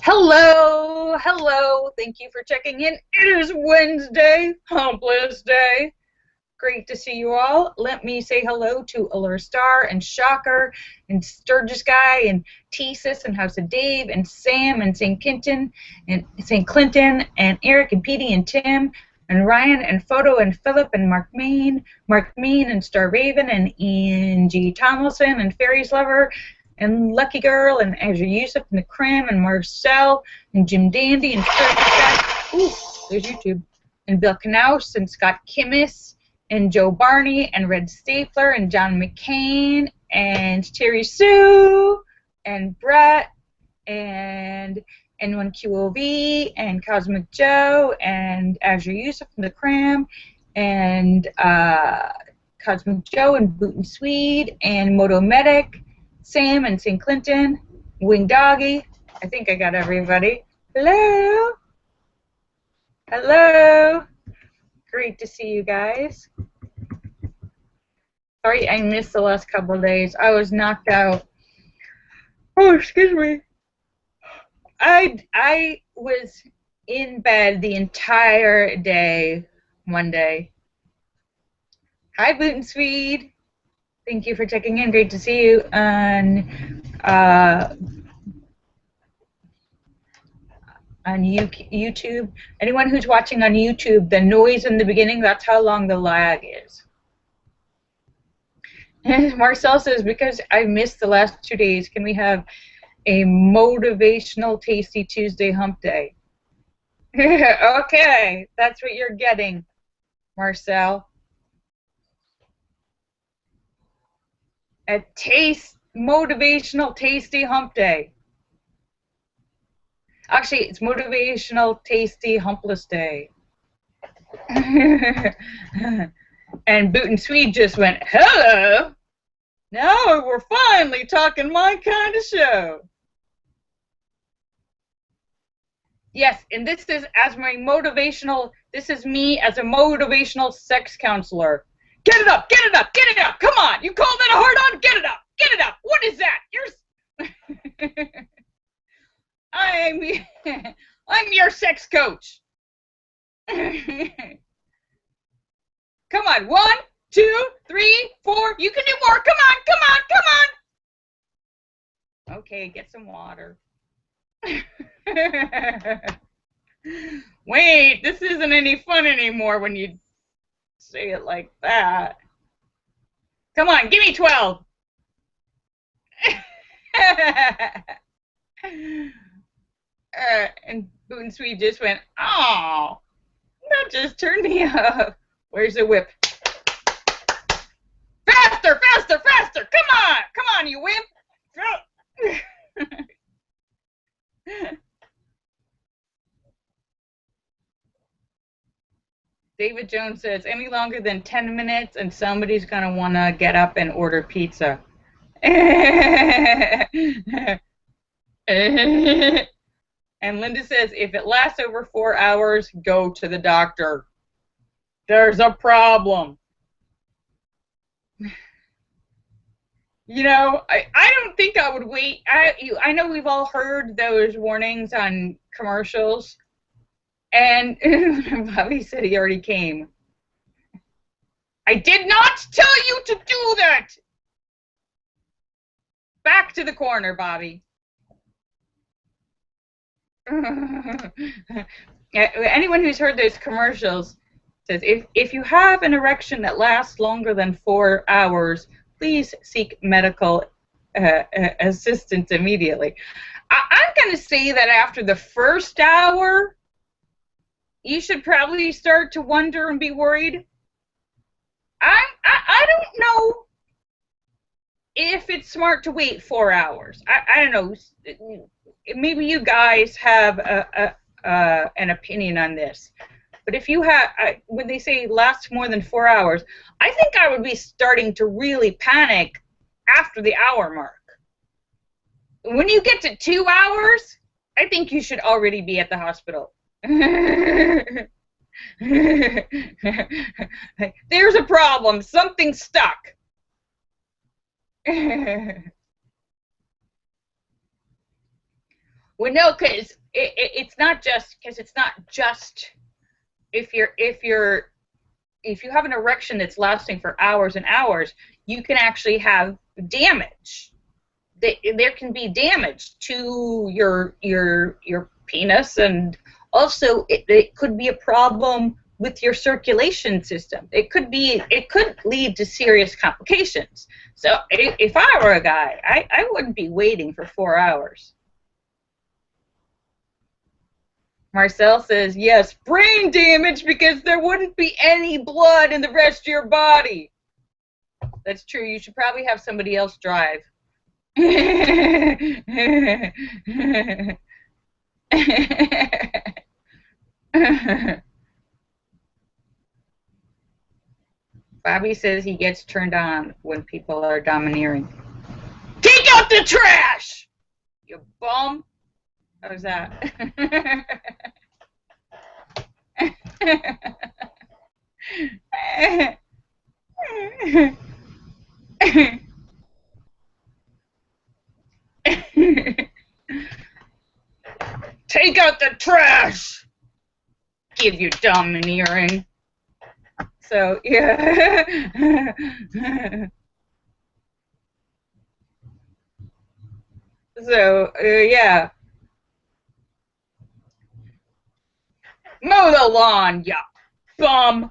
Hello, hello. Thank you for checking in. It is Wednesday, Humpless Day. Great to see you all. Let me say hello to Allure Star and Shocker and Sturgis Guy and Thesis and House of Dave and Sam and St. Clinton and Eric and Petey and Tim and Ryan and Photo and Philip and Mark Mean and Star Raven and Angie Tomlinson and Fairies Lover and Lucky Girl and Azure Yusuf and the Crim and Marcel and Jim Dandy and Sturgis Guy. Ooh, there's YouTube. And Bill Knaus and Scott Kimmis and Joe Barney and Red Stapler and John McCain and Terry Sue and Brett and N1QOV and Cosmic Joe and Azure Yusuf and the Cram and Cosmic Joe and Boot and Swede and Moto Medic, Sam and St. Clinton, Wing Doggy. I think I got everybody. Hello. Hello. Great to see you guys. Sorry I missed the last couple of days. I was knocked out. Oh, excuse me. I was in bed the entire day Monday. Hi, Boot and Swede. Thank you for checking in. Great to see you on YouTube. Anyone who's watching on YouTube, the noise in the beginning, that's how long the lag is. Marcel says, because I missed the last 2 days, can we have a motivational Tasty Tuesday hump day? Okay, that's what you're getting, Marcel. A motivational tasty hump day. Actually, it's motivational tasty humpless day. And Boot and Swede just went, hello. Now we're finally talking my kind of show. Yes, and this is this is me as a motivational sex counselor. Get it up, get it up, get it up. Come on, you call that a hard on? Get it up, get it up. What is that? I'm your sex coach. Come on, 1, 2, 3, 4. You can do more. Come on, come on, come on. Okay, get some water. Wait, this isn't any fun anymore when you say it like that. Come on, give me 12. And Boot and Swede just went, oh, that just turned me up. Where's the whip? Faster, faster, faster. Come on, you wimp. David Jones says, any longer than 10 minutes and somebody's going to want to get up and order pizza. And Linda says, if it lasts over 4 hours, go to the doctor. There's a problem. You know, I don't think I would wait. I know we've all heard those warnings on commercials. And Bobby said he already came. I did not tell you to do that. Back to the corner, Bobby. Anyone who's heard those commercials says, if you have an erection that lasts longer than 4 hours, please seek medical assistance immediately. I'm going to say that after the first hour, you should probably start to wonder and be worried. I don't know if it's smart to wait 4 hours. I don't know. Maybe you guys have an opinion on this. But if you have, when they say lasts more than 4 hours, I think I would be starting to really panic after the hour mark. When you get to 2 hours, I think you should already be at the hospital. There's a problem. Something's stuck. Well, no, because it's not just if you have an erection that's lasting for hours and hours, you can actually have damage. There can be damage to your penis, and also it could be a problem with your circulation system. It could lead to serious complications. So if I were a guy, I wouldn't be waiting for 4 hours. Marcel says, yes, brain damage because there wouldn't be any blood in the rest of your body. That's true. You should probably have somebody else drive. Bobby says he gets turned on when people are domineering. Take out the trash! You bum. How's that? Take out the trash! Give you domineering. So, yeah. So, yeah. Mow the lawn, ya bum.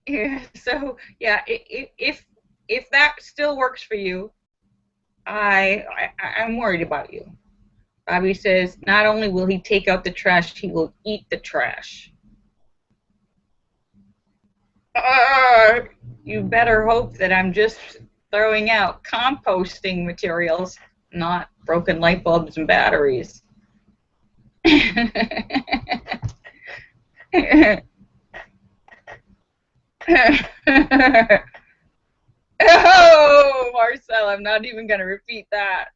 Yeah, so yeah, if that still works for you, I'm worried about you. Bobby says not only will he take out the trash, he will eat the trash. You better hope that I'm just throwing out composting materials, not broken light bulbs and batteries. Oh, Marcel, I'm not even going to repeat that.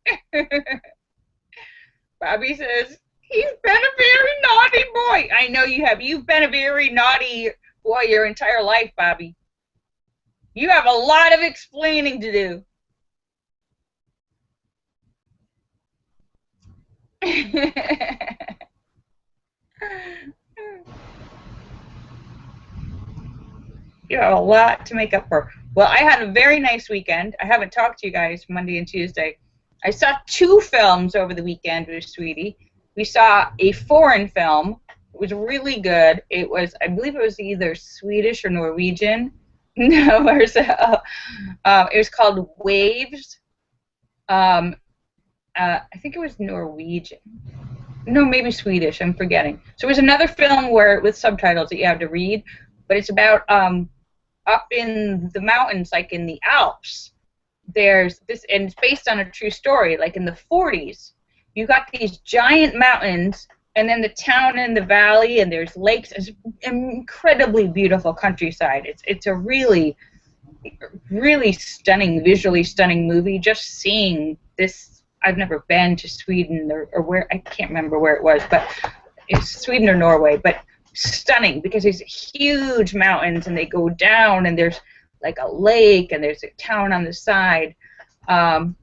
Bobby says, he's been a very naughty boy. I know you have. You've been a very naughty boy your entire life, Bobby. You have a lot of explaining to do. You have a lot to make up for. Well, I had a very nice weekend. I haven't talked to you guys Monday and Tuesday. I saw 2 films over the weekend with Sweetie. We saw a foreign film. It was really good. It was, I believe it was either Swedish or Norwegian. No, it was called Waves. I think it was Norwegian. No, maybe Swedish. I'm forgetting. So it was another film with subtitles that you have to read, but it's about up in the mountains, like in the Alps. There's this, and it's based on a true story. Like in the 40s, you got these giant mountains, and then the town in the valley, and there's lakes. It's an incredibly beautiful countryside. It's a really, really stunning, visually stunning movie. Just seeing this, I've never been to Sweden or where, I can't remember where it was, but it's Sweden or Norway, but stunning because there's huge mountains and they go down and there's like a lake and there's a town on the side. You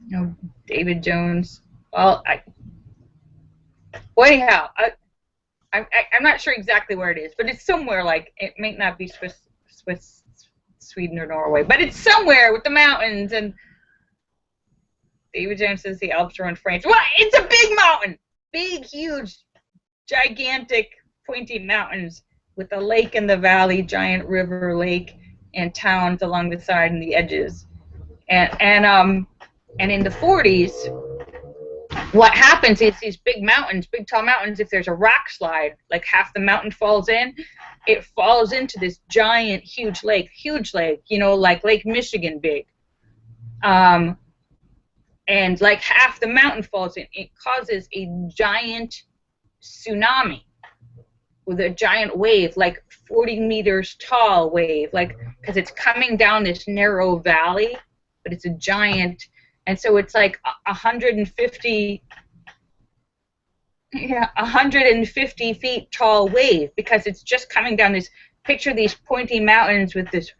know, David Jones. Well, anyhow, I'm not sure exactly where it is, but it's somewhere, like, it might not be Swiss, Sweden or Norway, but it's somewhere with the mountains. And David Jones says the Alps are in France. Well, it's a big mountain, big, huge, gigantic, pointy mountains with a lake in the valley, giant river lake, and towns along the side and the edges. And in the 40s, what happens is these big mountains, big tall mountains, if there's a rock slide, like half the mountain falls in, it falls into this giant, huge lake, you know, like Lake Michigan big. And like half the mountain falls in. It causes a giant tsunami with a giant wave, like 40 meters tall wave, like, because it's coming down this narrow valley, but it's a giant, and so it's like 150, yeah, 150 feet tall wave because it's just coming down this. Picture these pointy mountains with this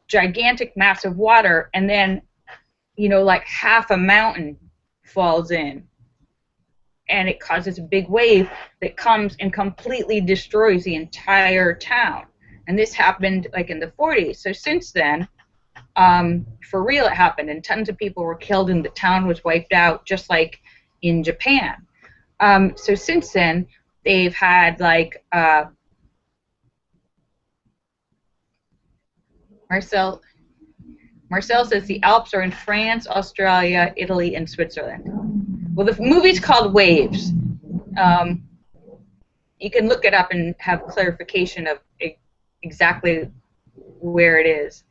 gigantic mass of water, and then like half a mountain falls in, and it causes a big wave that comes and completely destroys the entire town. And this happened like in the 40s. So since then, for real, it happened, and tons of people were killed, and the town was wiped out, just like in Japan. So since then, they've had like Marcel. Marcel says the Alps are in France, Australia, Italy, and Switzerland. Well, the movie's called Waves. You can look it up and have clarification of exactly where it is.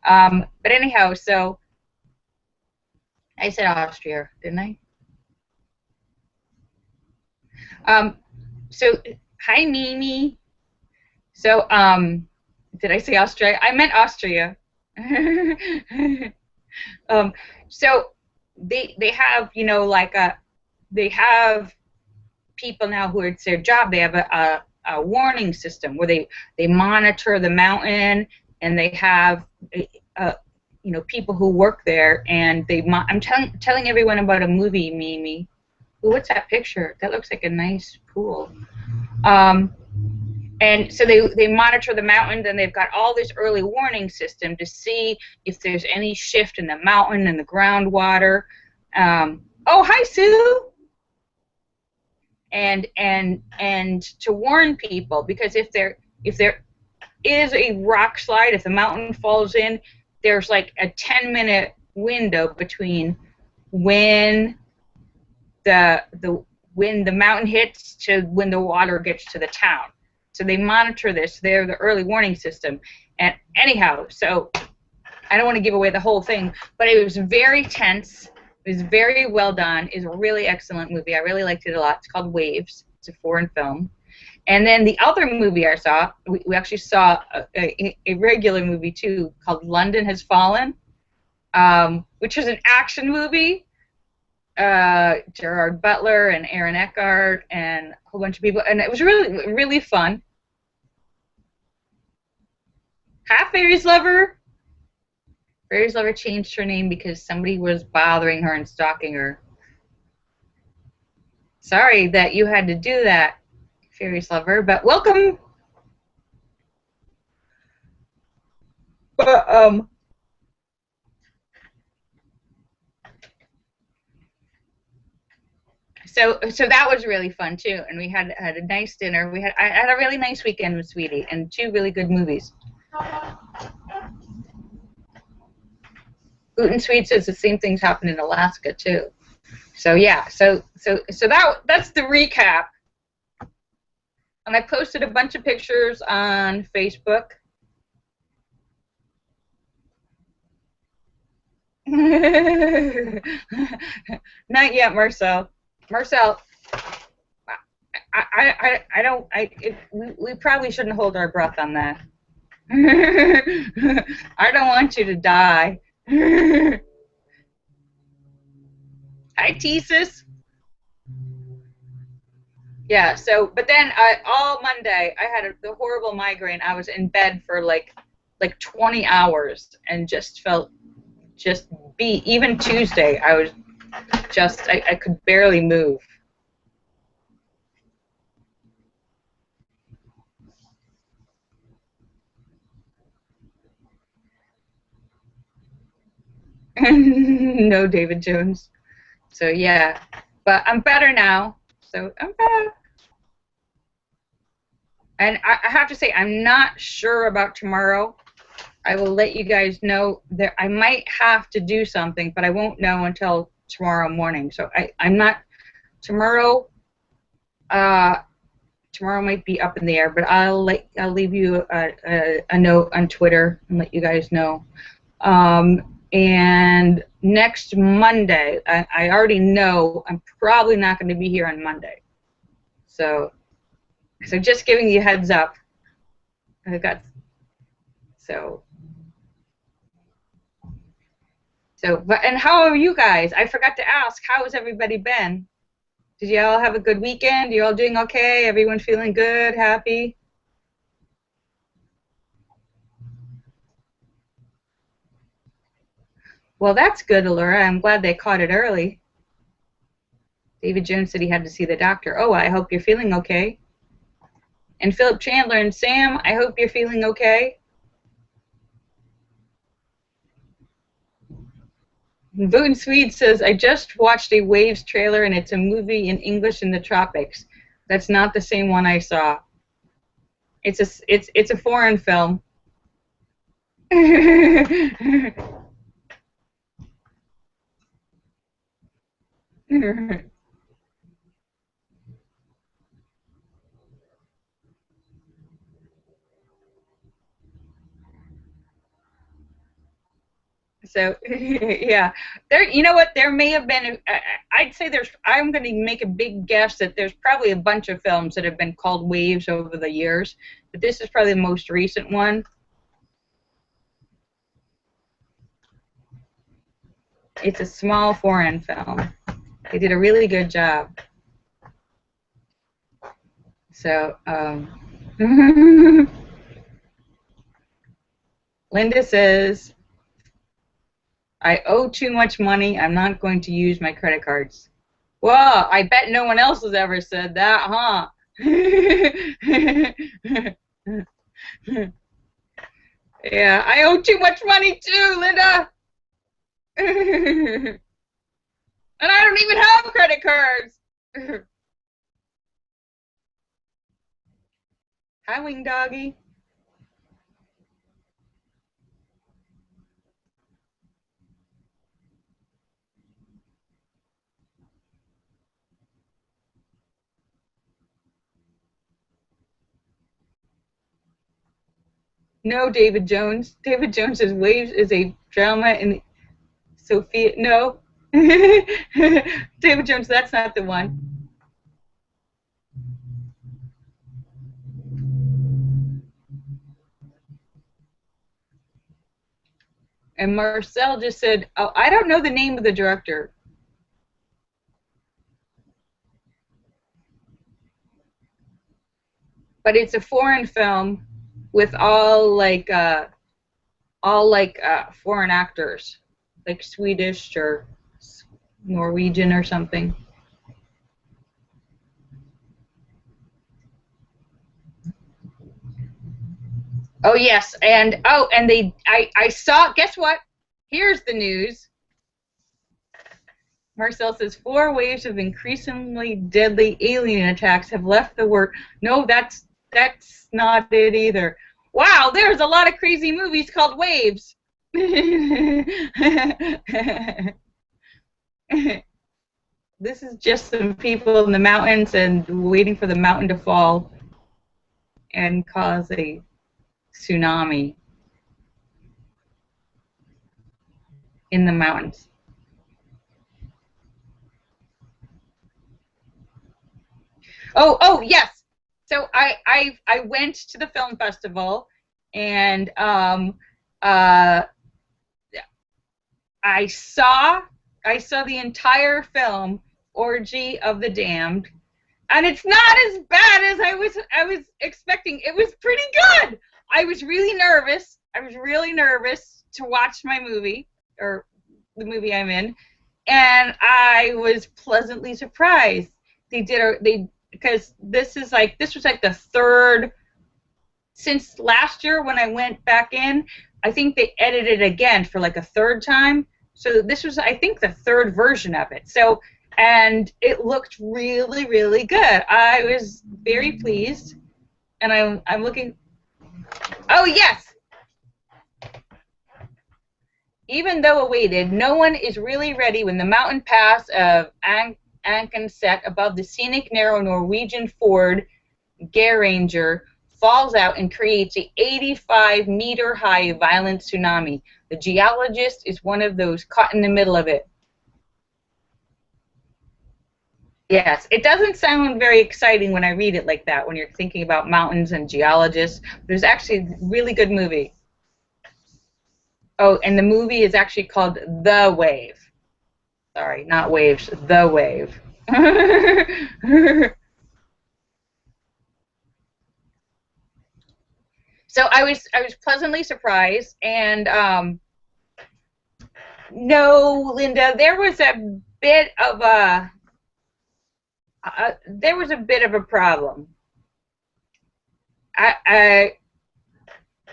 But anyhow, so I said Austria, didn't I? So hi Mimi. So did I say Australia? I meant Austria. So they have they have people now who it's their job. They have a warning system where they monitor the mountain, and they have people who work there, and I'm telling everyone about a movie, Mimi. Ooh, what's that picture? That looks like a nice pool. And so they monitor the mountain, and they've got all this early warning system to see if there's any shift in the mountain and the groundwater. Oh, hi, Sue. And to warn people, because if there is a rock slide, if the mountain falls in, there's like a 10-minute window between when the mountain hits to when the water gets to the town. So they monitor this. They're the early warning system. And anyhow, so I don't want to give away the whole thing, but it was very tense. It was very well done. It's a really excellent movie. I really liked it a lot. It's called Waves. It's a foreign film. And then the other movie I saw, we actually saw a regular movie too, called London Has Fallen, which is an action movie. Gerard Butler and Aaron Eckhart and a whole bunch of people, and it was really, really fun. Hi, Fairies Lover. Fairies Lover changed her name because somebody was bothering her and stalking her. Sorry that you had to do that, Fairies Lover, but welcome. But So that was really fun too, and we had a nice dinner. I had a really nice weekend with Sweetie, and 2 really good movies. Gluten Sweet says the same things happen in Alaska too. So yeah, so that's the recap. And I posted a bunch of pictures on Facebook. Not yet, Marcel. Marcel, we probably shouldn't hold our breath on that. I don't want you to die. Hi, Thesis. Yeah, so, but then all Monday, I had the horrible migraine. I was in bed for like 20 hours and just felt beat. Even Tuesday, I was I could barely move. No, David Jones. So yeah, but I'm better now. So I'm back. And I have to say, I'm not sure about tomorrow. I will let you guys know that I might have to do something, but I won't know until tomorrow morning. So I'm not tomorrow. Tomorrow might be up in the air, but I'll leave you a note on Twitter and let you guys know. And next Monday, I already know I'm probably not going to be here on Monday. So just giving you a heads up. But how are you guys? I forgot to ask. How has everybody been? Did you all have a good weekend? You all doing okay? Everyone feeling good, happy? Well, that's good, Allura. I'm glad they caught it early. David Jones said he had to see the doctor. Oh, I hope you're feeling okay. And Philip Chandler and Sam, I hope you're feeling okay. Boone Swede says, I just watched a Waves trailer and it's a movie in English in the tropics. That's not the same one I saw. It's a foreign film. So yeah, there. You know what? There may have been. I'd say there's. I'm going to make a big guess that there's probably a bunch of films that have been called Waves over the years, but this is probably the most recent one. It's a small foreign film. They did a really good job. So Linda says, I owe too much money. I'm not going to use my credit cards. Well, I bet no one else has ever said that, huh? Yeah, I owe too much money too, Linda. And I don't even have credit cards. Hi, Wing Doggy. No, David Jones. David Jones says Waves is a drama in Sophia. No. David Jones, that's not the one. And Marcel just said, oh, I don't know the name of the director. But it's a foreign film with all foreign actors, like Swedish or Norwegian or something. Oh yes, and I saw. Guess what? Here's the news. Marcel says 4 waves of increasingly deadly alien attacks have left the world. No, that's not it either. Wow, there's a lot of crazy movies called Waves. This is just some people in the mountains and waiting for the mountain to fall and cause a tsunami in the mountains. Oh yes. So I went to the film festival and I saw the entire film Orgy of the Damned, and it's not as bad as I was expecting. It was pretty good. I was really nervous. I was really nervous to watch my movie, or the movie I'm in, and I was pleasantly surprised. Because this was like the third since last year when I went back in. I think they edited it again for like a third time. So this was, I think, the third version of it. So, and it looked really, really good. I was very pleased, and I'm looking. Oh yes. Even though awaited, no one is really ready when the mountain pass of Anken set above the scenic narrow Norwegian Ford Geiranger falls out and creates a 85-meter-high violent tsunami. The geologist is one of those caught in the middle of it. Yes, it doesn't sound very exciting when I read it like that, when you're thinking about mountains and geologists. There's actually a really good movie. Oh, and the movie is actually called The Wave. Sorry, not Waves, The Wave. So I was pleasantly surprised, and no, Linda, there was a bit of a there was a bit of a problem. I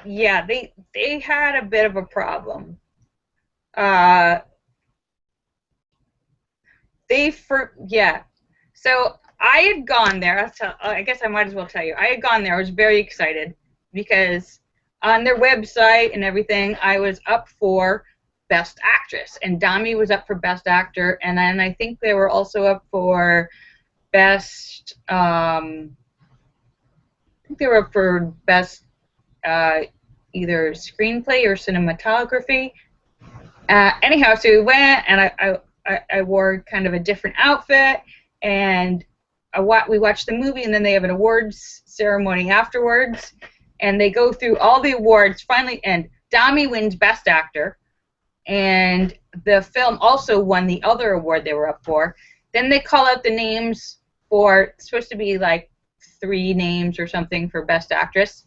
yeah, they had a bit of a problem. Uh, yeah. So I had gone there. I guess I might as well tell you. I had gone there. I was very excited because on their website and everything, I was up for Best Actress, and Dami was up for Best Actor, and then I think they were also up for Best. I think they were up for Best either screenplay or cinematography. Anyhow, so we went, and I wore kind of a different outfit, and we watched the movie, and then they have an awards ceremony afterwards, and they go through all the awards finally, and Dami wins Best Actor, and the film also won the other award they were up for. Then they call out the names for, it's supposed to be like 3 names or something for Best Actress.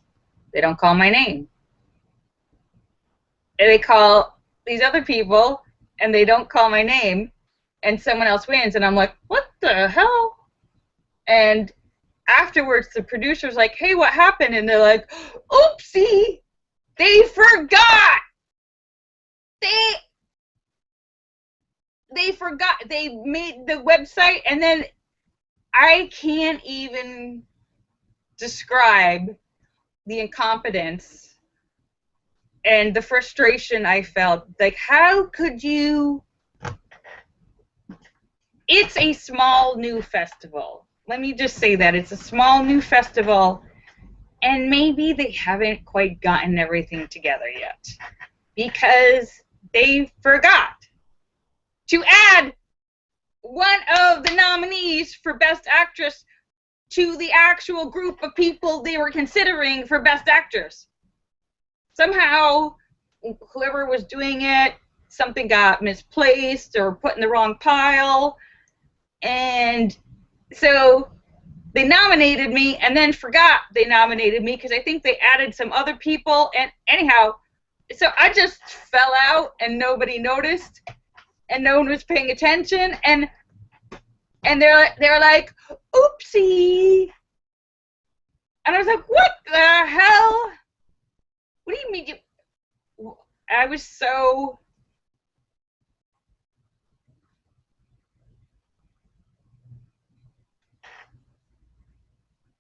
They don't call my name. And they call these other people, and they don't call my name, and someone else wins, and I'm like, what the hell? And afterwards, the producer's like, hey, what happened? And they're like, oopsie, they forgot. They forgot. They made the website, and then I can't even describe the incompetence and the frustration I felt. Like, how could you? It's a small new festival. Let me just say that. It's a small new festival, and maybe they haven't quite gotten everything together yet because they forgot to add one of the nominees for Best Actress to the actual group of people they were considering for Best Actress. Somehow, whoever was doing it, something got misplaced or put in the wrong pile, and so they nominated me and then forgot they nominated me because I think they added some other people, and anyhow, so I just fell out and nobody noticed and no one was paying attention, and they're like, oopsie. And I was like, what the hell? What do you mean? I was so...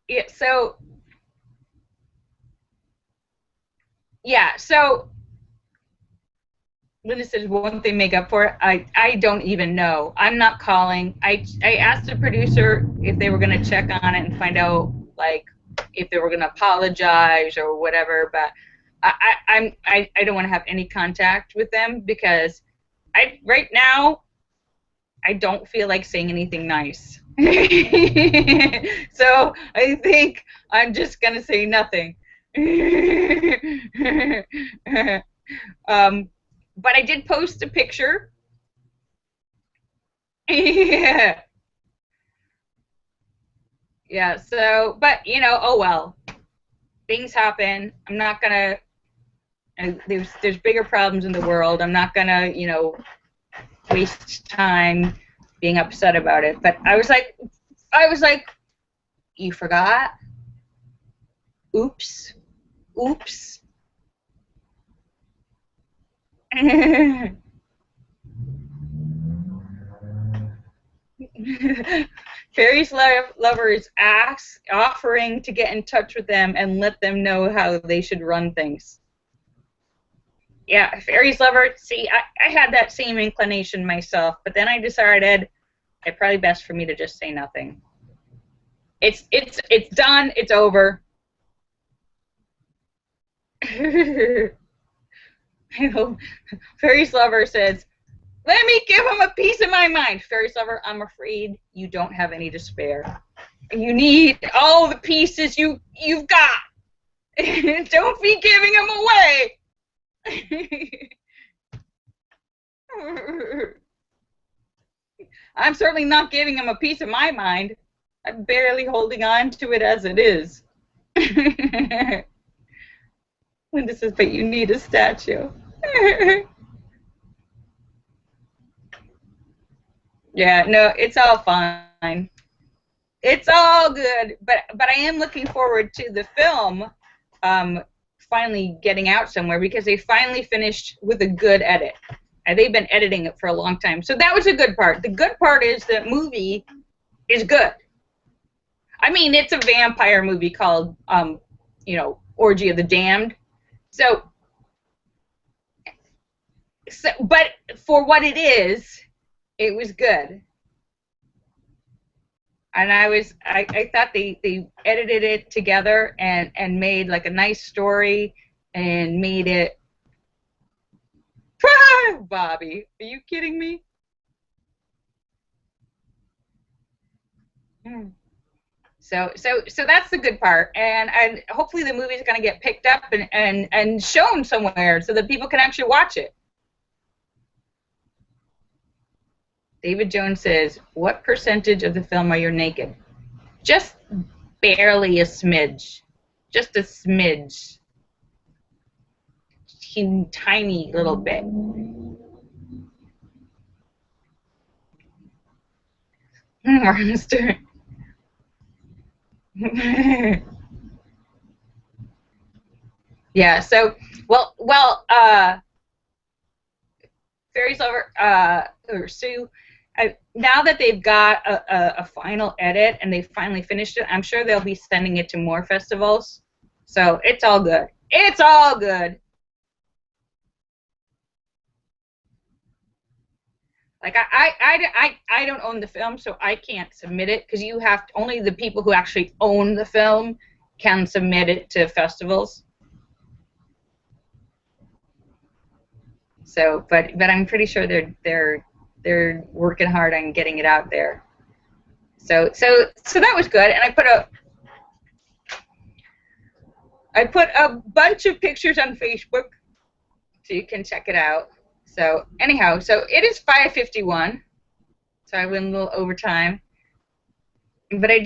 Yeah, so... Yeah, so... Linda says one thing make up for it. I don't even know. I'm not calling. I asked the producer if they were going to check on it and find out, like, if they were going to apologize or whatever, but I don't want to have any contact with them because right now I don't feel like saying anything nice. So I think I'm just going to say nothing. But I did post a picture. Yeah. Yeah, so, but, you know, oh well. Things happen. I'm not gonna, there's bigger problems in the world. I'm not gonna, you know, waste time being upset about it. But I was like, you forgot? Oops. Oops. Fairies lovers offering to get in touch with them and let them know how they should run things. Yeah, fairies lover. See, I had that same inclination myself, but then I decided it's probably best for me to just say nothing. It's done. It's over. Fairies lover says, let me give him a piece of my mind. Fairies lover, I'm afraid you don't have any to spare. You need all the pieces you've got. Don't be giving them away. I'm certainly not giving him a piece of my mind. I'm barely holding on to it as it is. Linda says, but you need a statue. Yeah, no, it's all fine. It's all good, but I am looking forward to the film finally getting out somewhere because they finally finished with a good edit. And they've been editing it for a long time. So that was a good part. The good part is the movie is good. I mean, it's a vampire movie called, you know, Orgy of the Damned. So, but for what it is, it was good. And I thought they edited it together and made like a nice story and made it. Bobby, are you kidding me? So that's the good part, and hopefully the movie's going to get picked up and shown somewhere so that people can actually watch it. David Jones says, "What percentage of the film are you naked?" Just barely a smidge, just a smidge, tiny little bit. Mister. Yeah. So, Fairies Lover, or Sue, now that they've got a final edit and they've finally finished it, I'm sure they'll be sending it to more festivals. So it's all good. It's all good. Like I don't own the film, so I can't submit it because you have to, only the people who actually own the film can submit it to festivals. So, but I'm pretty sure they're working hard on getting it out there. So that was good, and I put a bunch of pictures on Facebook, so you can check it out. So anyhow, so it is 5:51, so I went a little overtime, but I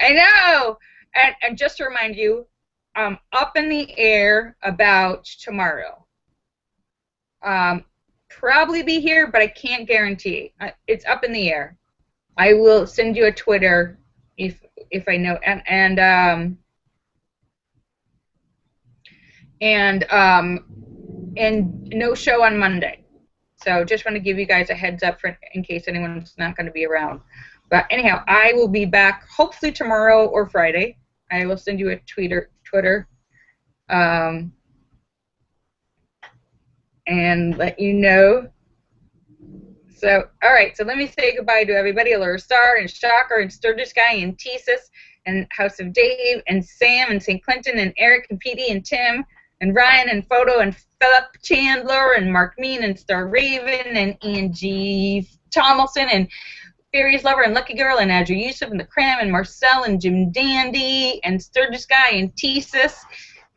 know, and just to remind you, up in the air about tomorrow. Probably be here, but I can't guarantee. It's up in the air. I will send you a Twitter if I know, and no show on Monday. So just want to give you guys a heads up in case anyone's not going to be around. But anyhow, I will be back hopefully tomorrow or Friday. I will send you a Twitter, and let you know. So, all right, so let me say goodbye to everybody. Allure Star and Shocker and Sturgis Guy and Tesis and House of Dave and Sam and St. Clinton and Eric and Petey and Tim and Ryan and Photo and Philip Chandler and Mark Mean and Star Raven and Angie Tomlinson and Fairies Lover and Lucky Girl and Andrew Yusuf and the Cram and Marcel and Jim Dandy and Sturgis Guy and Tesis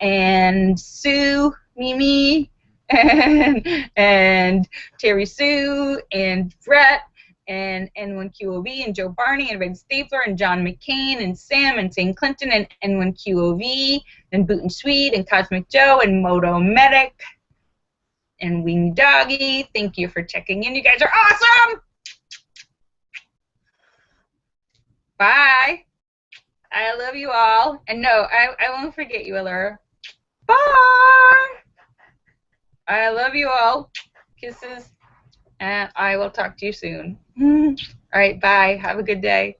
and Sue, Mimi, and Terry Sue and Brett and N1QOV and Joe Barney and Red Stapler and John McCain and Sam and St. Clinton and N1QOV and Boot and Sweet and Cosmic Joe and Moto Medic and Wing Doggy. Thank you for checking in. You guys are awesome! Bye. I love you all. And no, I won't forget you, Allure. Bye. I love you all. Kisses. And I will talk to you soon. All right, bye. Have a good day.